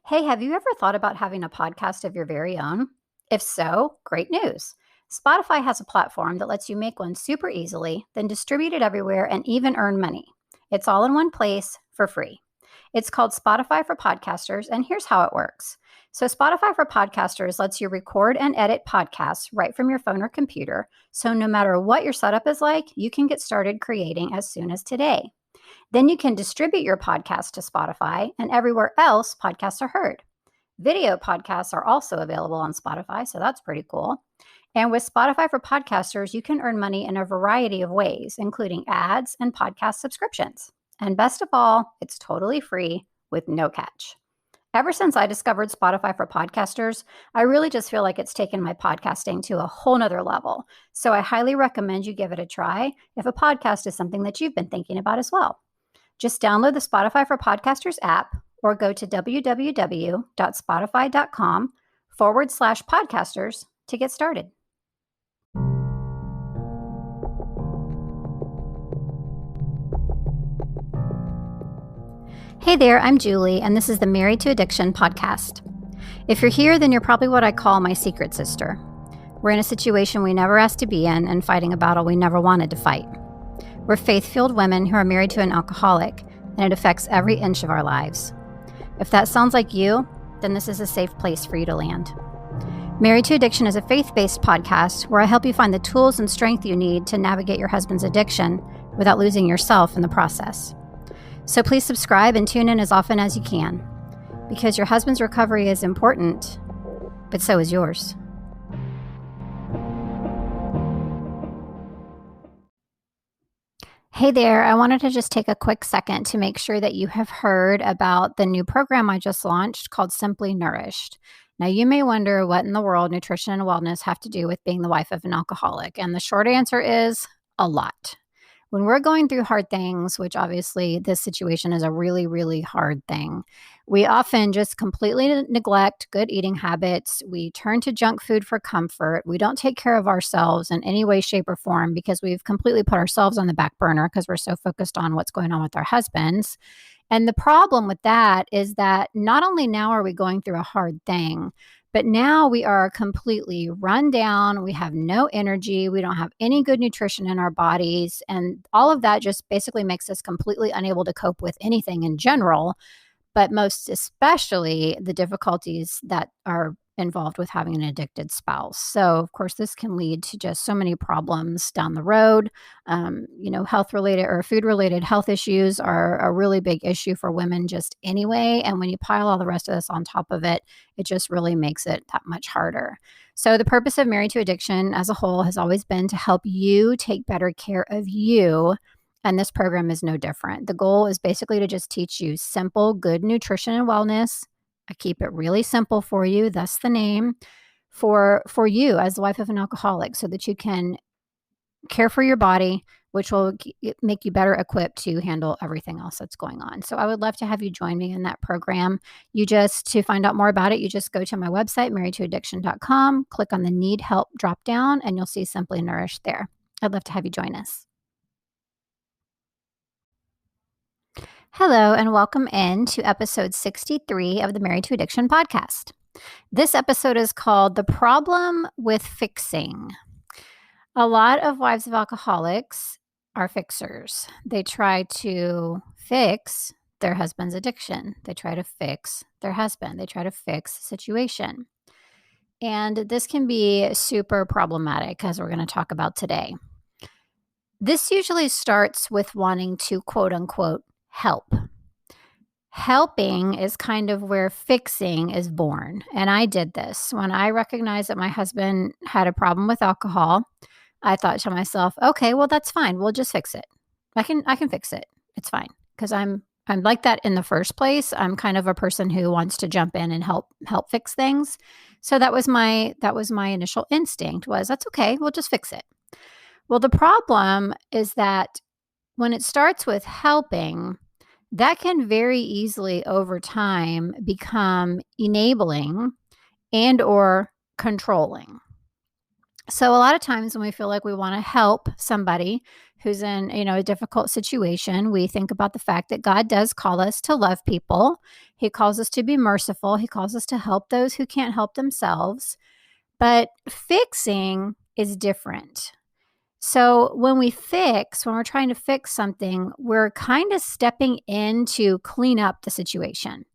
Hey, have you ever thought about having a podcast of your very own? If so, great news. Spotify has a platform that lets you make one super easily, then distribute it everywhere and even earn money. It's all in one place for free. It's called Spotify for Podcasters, and here's how it works. So, Spotify for Podcasters lets you record and edit podcasts right from your phone or computer. So, no matter what your setup is like, you can get started creating as soon as today. Then you can distribute your podcast to Spotify, and everywhere else podcasts are heard. Video podcasts are also available on Spotify, so that's pretty cool. And with Spotify for Podcasters, you can earn money in a variety of ways, including ads and podcast subscriptions. And best of all, it's totally free with no catch. Ever since I discovered Spotify for Podcasters, I really just feel like it's taken my podcasting to a whole nother level. So I highly recommend you give it a try if a podcast is something that you've been thinking about as well. Just download the Spotify for Podcasters app or go to www.spotify.com/podcasters to get started. Hey there, I'm Julie, and this is the Married to Addiction podcast. If you're here, then you're probably what I call my secret sister. We're in a situation we never asked to be in and fighting a battle we never wanted to fight. We're faith-filled women who are married to an alcoholic, and it affects every inch of our lives. If that sounds like you, then this is a safe place for you to land. Married to Addiction is a faith-based podcast where I help you find the tools and strength you need to navigate your husband's addiction without losing yourself in the process. So please subscribe and tune in as often as you can, because your husband's recovery is important, but so is yours. Hey there, I wanted to just take a quick second to make sure that you have heard about the new program I just launched called Simply Nourished. Now, you may wonder what in the world nutrition and wellness have to do with being the wife of an alcoholic, and the short answer is a lot. When we're going through hard things, which obviously this situation is a really, really hard thing, we often just completely neglect good eating habits. We turn to junk food for comfort. We don't take care of ourselves in any way, shape, or form because we've completely put ourselves on the back burner because we're so focused on what's going on with our husbands. And the problem with that is that not only now are we going through a hard thing, but now we are completely run down. We have no energy. We don't have any good nutrition in our bodies. And all of that just basically makes us completely unable to cope with anything in general, but most especially the difficulties that are involved with having an addicted spouse. So, of course, this can lead to just so many problems down the road. Health related or food related health issues are a really big issue for women just anyway. And when you pile all the rest of this on top of it, it just really makes it that much harder. So, the purpose of Married to Addiction as a whole has always been to help you take better care of you. And this program is no different. The goal is basically to just teach you simple, good nutrition and wellness. I keep it really simple for you, thus the name, for you as the wife of an alcoholic, so that you can care for your body, which will make you better equipped to handle everything else that's going on. So I would love to have you join me in that program. To find out more about it, you just go to my website, marriedtoaddiction.com, click on the Need Help drop down, and you'll see Simply Nourished there. I'd love to have you join us. Hello, and welcome in to episode 63 of the Married to Addiction podcast. This episode is called The Problem with Fixing. A lot of wives of alcoholics are fixers. They try to fix their husband's addiction. They try to fix their husband. They try to fix the situation. And this can be super problematic, as we're going to talk about today. This usually starts with wanting to, quote unquote, help. Helping is kind of where fixing is born. And I did this. When I recognized that my husband had a problem with alcohol, I thought to myself, okay, well, that's fine. We'll just fix it. I can fix it. It's fine. Because I'm like that in the first place. I'm kind of a person who wants to jump in and help fix things. So that was my initial instinct was, that's okay. We'll just fix it. Well, the problem is that when it starts with helping, that can very easily over time become enabling and or controlling. So a lot of times when we feel like we want to help somebody who's in, a difficult situation, we think about the fact that God does call us to love people. He calls us to be merciful. He calls us to help those who can't help themselves. But fixing is different. So when we're trying to fix something, we're kind of stepping in to clean up the situation.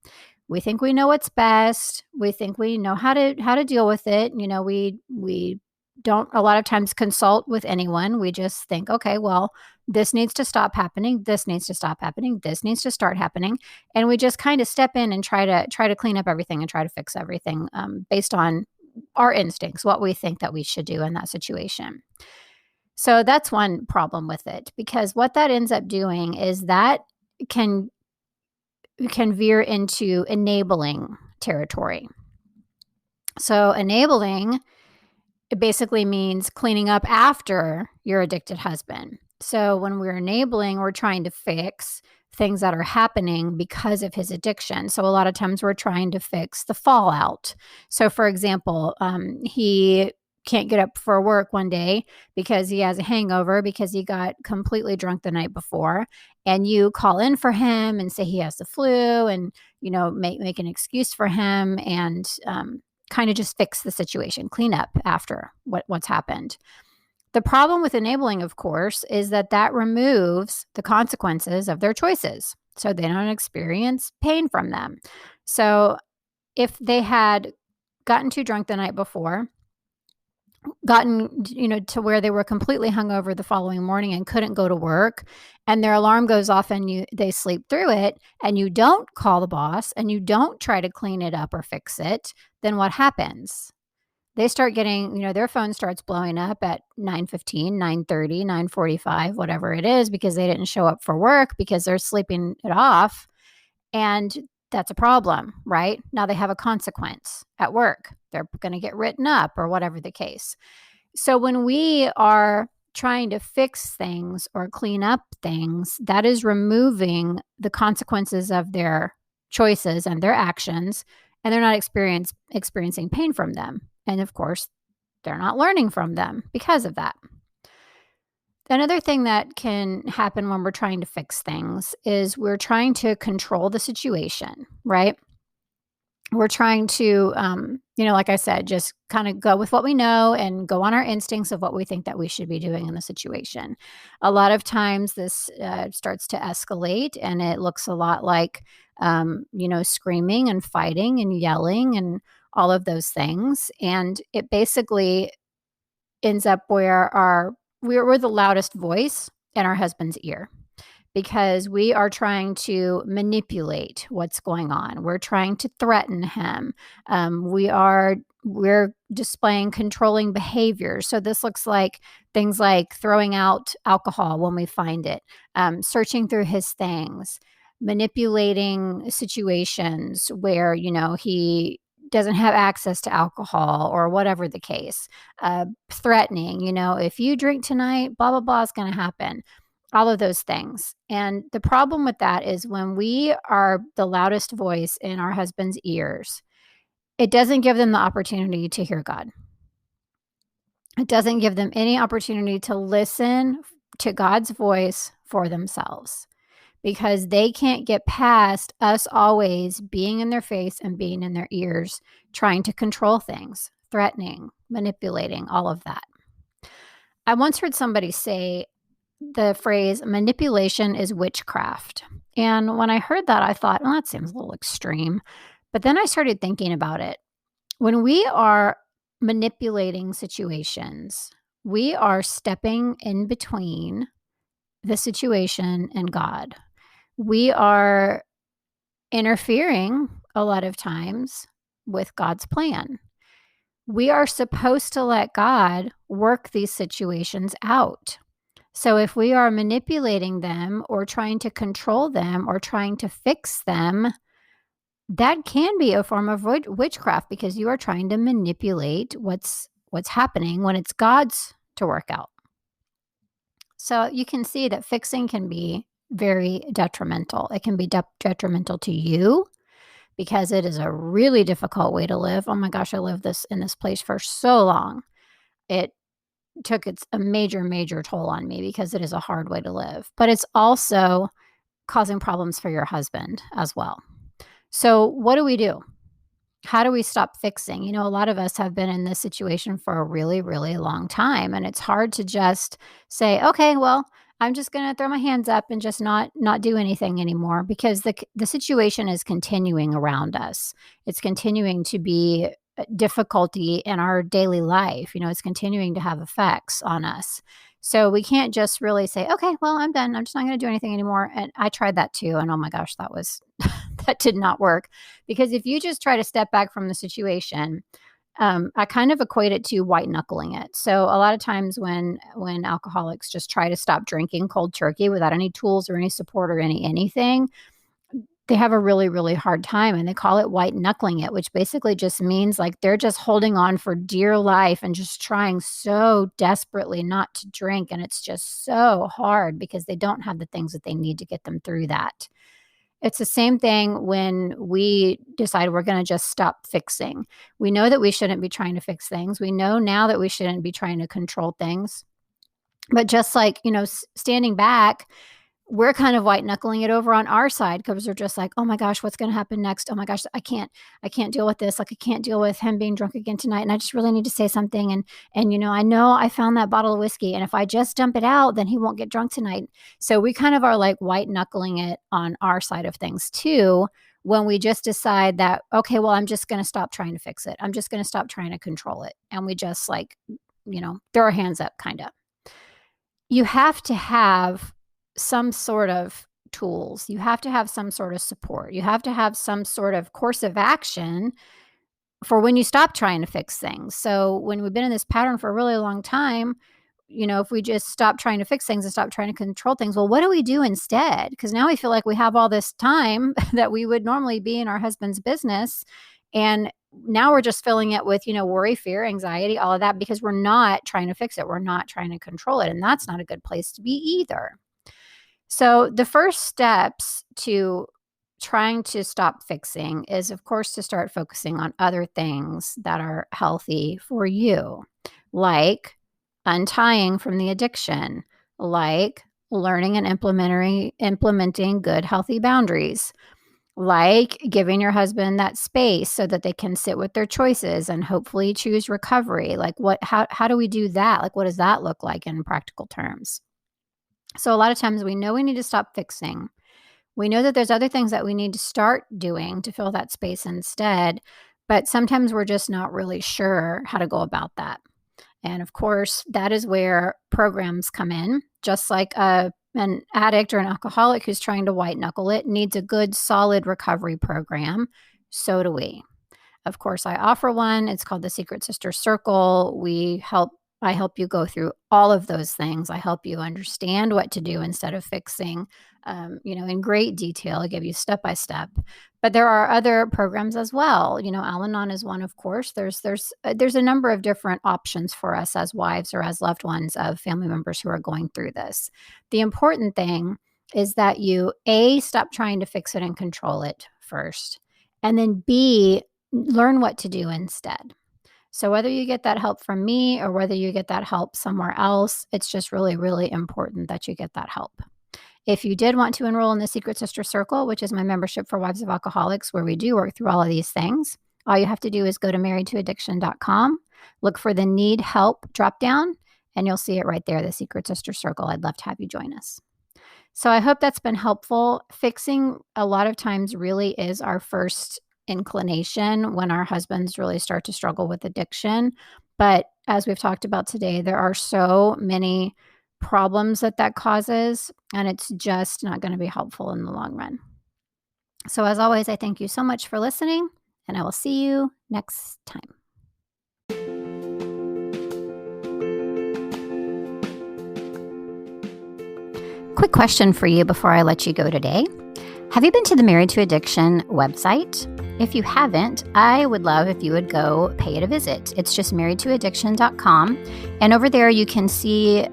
We think we know what's best. We think we know how to deal with it. We don't a lot of times consult with anyone. We just think, okay, well, this needs to stop happening. This needs to stop happening. This needs to start happening, and we just kind of step in and try to clean up everything and try to fix everything based on our instincts, what we think that we should do in that situation. So that's one problem with it, because what that ends up doing is that can can veer into enabling territory. So enabling, it basically means cleaning up after your addicted husband. So when we're enabling, we're trying to fix things that are happening because of his addiction. So a lot of times we're trying to fix the fallout. So for example, he can't get up for work one day because he has a hangover because he got completely drunk the night before, and you call in for him and say he has the flu, and make an excuse for him, and kind of just fix the situation, clean up after what's happened. The problem with enabling, of course, is that removes the consequences of their choices. So they don't experience pain from them. So if they had gotten too drunk the night before, gotten to where they were completely hungover the following morning and couldn't go to work, and their alarm goes off and they sleep through it, and you don't call the boss and you don't try to clean it up or fix it, then what happens? They start getting, their phone starts blowing up at 9:15, 9:30, 9:45, whatever it is, because they didn't show up for work because they're sleeping it off. And that's a problem, right? Now they have a consequence at work. They're going to get written up or whatever the case. So when we are trying to fix things or clean up things, that is removing the consequences of their choices and their actions, and they're not experiencing pain from them. And of course, they're not learning from them because of that. Another thing that can happen when we're trying to fix things is we're trying to control the situation, right? We're trying to, like I said, just kind of go with what we know and go on our instincts of what we think that we should be doing in the situation. A lot of times this starts to escalate, and it looks a lot like, screaming and fighting and yelling and all of those things. And it basically ends up where we're the loudest voice in our husband's ear, because we are trying to manipulate what's going on. We're trying to threaten him. We're displaying controlling behaviors. So this looks like things like throwing out alcohol when we find it, searching through his things, manipulating situations where he doesn't have access to alcohol or whatever the case, threatening, if you drink tonight, blah blah blah is going to happen, all of those things. And the problem with that is when we are the loudest voice in our husband's ears, it doesn't give them the opportunity to hear God. It doesn't give them any opportunity to listen to God's voice for themselves, because they can't get past us always being in their face and being in their ears, trying to control things, threatening, manipulating, all of that. I once heard somebody say the phrase manipulation is witchcraft. And when I heard that, I thought, well, that seems a little extreme. But then I started thinking about it. When we are manipulating situations, we are stepping in between the situation and God. We are interfering a lot of times with God's plan. We are supposed to let God work these situations out. So if we are manipulating them or trying to control them or trying to fix them, that can be a form of witchcraft, because you are trying to manipulate what's happening when it's God's to work out. So you can see that fixing can be very detrimental. It can be detrimental to you, because it is a really difficult way to live. Oh my gosh, I lived in this place for so long. It took a major, major toll on me because it is a hard way to live. But it's also causing problems for your husband as well. So what do we do? How do we stop fixing? A lot of us have been in this situation for a really, really long time, and it's hard to just say, "Okay, well, I'm just going to throw my hands up and just not do anything anymore," because the situation is continuing around us. It's continuing to be difficulty in our daily life. It's continuing to have effects on us. So we can't just really say, "Okay, well, I'm done. I'm just not going to do anything anymore." And I tried that too, and oh my gosh, that was that did not work. Because if you just try to step back from the situation, I kind of equate it to white knuckling it. So a lot of times when alcoholics just try to stop drinking cold turkey without any tools or any support or anything, they have a really, really hard time, and they call it white knuckling it, which basically just means like they're just holding on for dear life and just trying so desperately not to drink. And it's just so hard because they don't have the things that they need to get them through that. It's the same thing when we decide we're going to just stop fixing. We know that we shouldn't be trying to fix things. We know now that we shouldn't be trying to control things. But just like, standing back, we're kind of white knuckling it over on our side because we're just like, oh my gosh, what's going to happen next? Oh my gosh, I can't deal with this. Like, I can't deal with him being drunk again tonight. And I just really need to say something. And I know I found that bottle of whiskey, and if I just dump it out, then he won't get drunk tonight. So we kind of are like white knuckling it on our side of things too, when we just decide that, okay, well, I'm just going to stop trying to fix it. I'm just going to stop trying to control it. And we just throw our hands up kind of. You have to have some sort of tools. You have to have some sort of support. You have to have some sort of course of action for when you stop trying to fix things. So when we've been in this pattern for a really long time, if we just stop trying to fix things and stop trying to control things, well, what do we do instead? Because now we feel like we have all this time that we would normally be in our husband's business. And now we're just filling it with, worry, fear, anxiety, all of that, because we're not trying to fix it. We're not trying to control it. And that's not a good place to be either. So the first steps to trying to stop fixing is, of course, to start focusing on other things that are healthy for you, like untying from the addiction, like learning and implementing good, healthy boundaries, like giving your husband that space so that they can sit with their choices and hopefully choose recovery. Like how do we do that? Like, what does that look like in practical terms? So a lot of times we know we need to stop fixing. We know that there's other things that we need to start doing to fill that space instead, but sometimes we're just not really sure how to go about that. And of course, that is where programs come in. Just like an addict or an alcoholic who's trying to white knuckle it needs a good, solid recovery program, so do we. Of course, I offer one. It's called the Secret Sister Circle. I help you go through all of those things. I help you understand what to do instead of fixing, in great detail. I give you step by step. But there are other programs as well. Al-Anon is one, of course. There's a number of different options for us as wives or as loved ones of family members who are going through this. The important thing is that you, A, stop trying to fix it and control it first, and then B, learn what to do instead. So whether you get that help from me or whether you get that help somewhere else, it's just really, really important that you get that help. If you did want to enroll in the Secret Sister Circle, which is my membership for wives of alcoholics, where we do work through all of these things, all you have to do is go to marriedtoaddiction.com, look for the Need Help dropdown, and you'll see it right there, the Secret Sister Circle. I'd love to have you join us. So I hope that's been helpful. Fixing a lot of times really is our first inclination when our husbands really start to struggle with addiction. But as we've talked about today, there are so many problems that causes, and it's just not going to be helpful in the long run. So as always, I thank you so much for listening, and I will see you next time. Quick question for you before I let you go today. Have you been to the Married to Addiction website? If you haven't, I would love if you would go pay it a visit. It's just marriedtoaddiction.com. And over there, you can see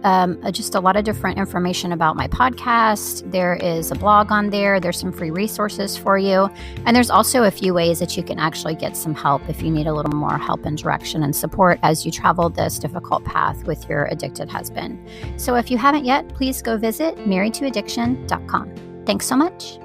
just a lot of different information about my podcast. There is a blog on there. There's some free resources for you. And there's also a few ways that you can actually get some help if you need a little more help and direction and support as you travel this difficult path with your addicted husband. So if you haven't yet, please go visit marriedtoaddiction.com. Thanks so much.